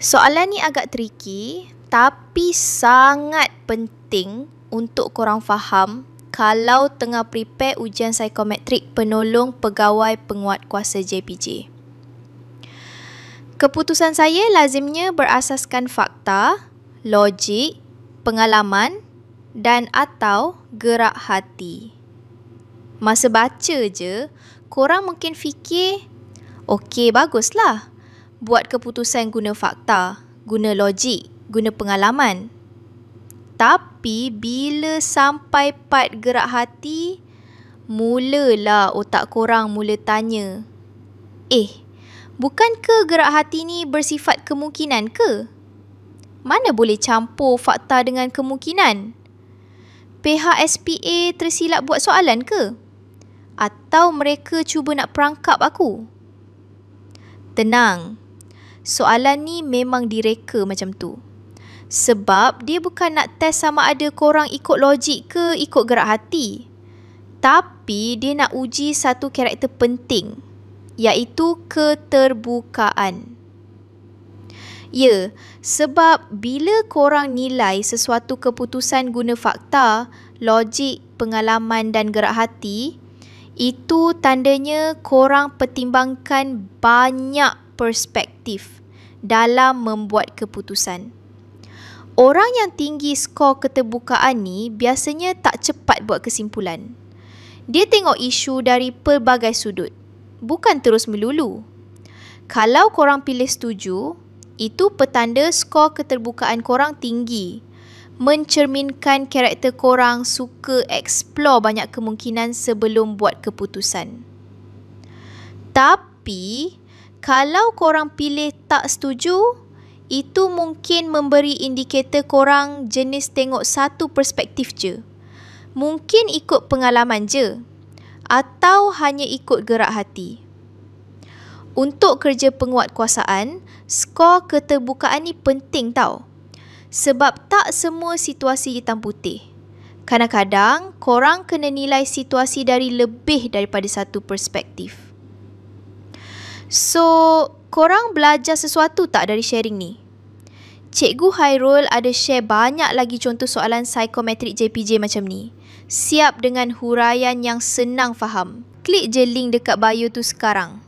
Soalan ni agak tricky tapi sangat penting untuk korang faham kalau tengah prepare ujian psikometrik penolong pegawai penguatkuasa JPJ. Keputusan saya lazimnya berasaskan fakta, logik, pengalaman dan atau gerak hati. Masa baca je, korang mungkin fikir, okey baguslah. Buat keputusan guna fakta, guna logik, guna pengalaman. Tapi bila sampai part gerak hati, mulalah otak korang mula tanya, bukankah gerak hati ni bersifat kemungkinan ke? Mana boleh campur fakta dengan kemungkinan? Pihak SPA tersilap buat soalan ke? Atau mereka cuba nak perangkap aku? Tenang, soalan ni memang direka macam tu. Sebab dia bukan nak test sama ada korang ikut logik ke ikut gerak hati. Tapi dia nak uji satu karakter penting, iaitu keterbukaan. Ya, sebab bila korang nilai sesuatu keputusan guna fakta, logik, pengalaman dan gerak hati, itu tandanya korang pertimbangkan banyak perspektif dalam membuat keputusan. Orang yang tinggi skor keterbukaan ni biasanya tak cepat buat kesimpulan. Dia tengok isu dari pelbagai sudut, bukan terus melulu. Kalau korang pilih setuju, itu petanda skor keterbukaan korang tinggi, mencerminkan karakter korang suka explore banyak kemungkinan sebelum buat keputusan. Tapi, kalau korang pilih tak setuju, itu mungkin memberi indikator korang jenis tengok satu perspektif je. Mungkin ikut pengalaman je, atau hanya ikut gerak hati. Untuk kerja penguatkuasaan, skor keterbukaan ni penting tau. Sebab tak semua situasi hitam putih. Kadang-kadang, korang kena nilai situasi dari lebih daripada satu perspektif. So, korang belajar sesuatu tak dari sharing ni? Cikgu Hairul ada share banyak lagi contoh soalan psikometrik JPJ macam ni. Siap dengan huraian yang senang faham. Klik je link dekat bio tu sekarang.